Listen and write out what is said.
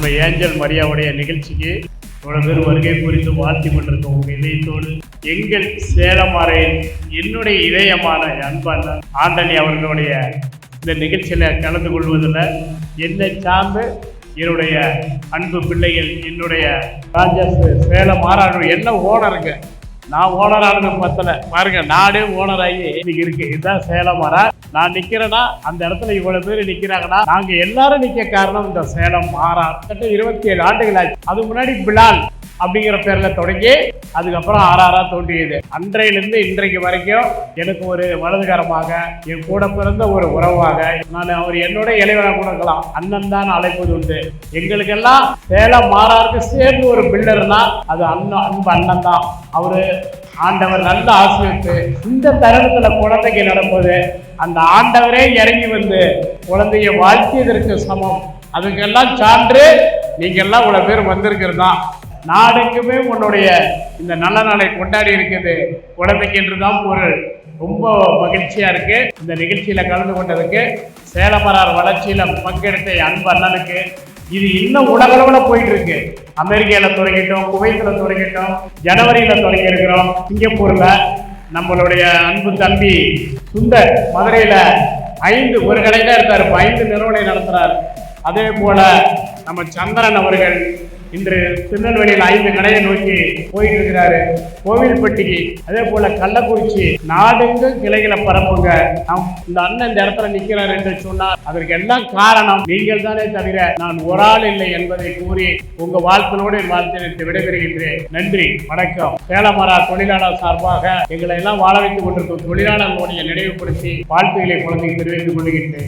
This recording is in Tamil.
நம்ம ஏஞ்சல் மரியாவுடைய நிகழ்ச்சிக்கு இவ்வளவு பேர் வருகை குறித்து வாழ்த்தி கொண்டிருக்கோம். உங்கள் இதயத்தோடு எங்கள் சேலமாறையின் என்னுடைய இதயமான அன்பான ஆண்டனி அவர்களுடைய இந்த நிகழ்ச்சியில கலந்து கொள்வதில் என்னை சார்ந்து என்னுடைய அன்பு பிள்ளைகள், என்னுடைய ராஜாஸ் சேலம் மாறாடு என்ன ஓனருங்க, நான் ஓனர் ஆனது பத்தல பாருங்க, நானே ஓனர் ஆகி இன்னைக்கு இருக்கு. இதுதான் சேலம் மாறா. நான் நிக்கிறேன்னா அந்த இடத்துல இவ்வளவு பேர் நிக்கிறாங்கன்னா நாங்க எல்லாரும் நிக்க காரணம் இந்த சேலம் மாறா. 27 ஆண்டுகள் ஆச்சு. அது முன்னாடி பிலால் அப்படிங்கிற பேர்ல தொடங்கி அதுக்கப்புறம் ஆறாரா தோன்றியது. அன்றையிலிருந்து இன்றைக்கு வரைக்கும் எனக்கு ஒரு வலதுகரமாக, என் கூட பிறந்த ஒரு உறவாக, நான் அவர் என்னோட இளைவராக கூட இருக்கலாம், அண்ணன் தான் அழைப்பது உண்டு. எங்களுக்கெல்லாம் சேலம் மாறாருக்கு சேர்ந்து ஒரு பில்லர்னா அது அன்பு அண்ணன் தான். அவரு ஆண்டவர் நல்ல ஆசிரியத்து இந்த தருணத்துல குழந்தைக்கு நடப்பது அந்த ஆண்டவரே இறங்கி வந்து குழந்தைய வாழ்த்தியதற்கு சமம். அதுக்கெல்லாம் சான்று நீங்க எல்லாம் இவ்வளவு பேர் வந்திருக்கிறது தான். நாடுக்குமே உன்னுடைய இந்த நல்ல நாளை கொண்டாடி இருக்குது குழந்தைக்கு என்றுதான் பொருள். ரொம்ப மகிழ்ச்சியா இருக்கு இந்த நிகழ்ச்சியில கலந்து கொண்டதுக்கு. சேலமரார் வளர்ச்சியில பங்கெடுத்த அன்பு அண்ணனுக்கு இது இன்னும் உலகளவில் போயிட்டு இருக்கு. அமெரிக்கால தொடங்கிட்டோம், குவைத்துல தொடங்கிட்டோம், ஜனவரியில தொடங்கி இருக்கிறோம், சிங்கப்பூர்ல நம்மளுடைய அன்பு தம்பி சுந்தர் மதுரையில 5 ஒரு கடையில இருக்காரு, 5 நிறுவனம் நடத்துறாரு. அதே போல நம்ம சந்திரன் அவர்கள் இன்று திருநெல்வேலியில் 5 கடையை நோக்கி போயிட்டு இருக்கிறாரு. கோவில்பட்டிக்கு, அதே போல கள்ளக்குறிச்சி, நாடுங்கும் கிளைகளை பரப்புங்க. இந்த அண்ணன் இந்த இடத்துல நிற்கிறார் என்று சொன்னார். அதற்கு எல்லாம் காரணம் நீங்கள் தானே தவிர நான் ஒரு ஆள் இல்லை என்பதை கூறி உங்க வாழ்த்தினோடு என் வாழ்த்தினத்தை விடைபெறுகின்றேன். நன்றி, வணக்கம். சேலமரா தொழிலாளர் சார்பாக எங்களை எல்லாம் வாழ வைத்துக் கொண்டிருக்கும் தொழிலாளர்களுடைய நினைவுபடுத்தி வாழ்த்துக்களை குழந்தைக்கு தெரிவித்துக் கொள்கின்றேன்.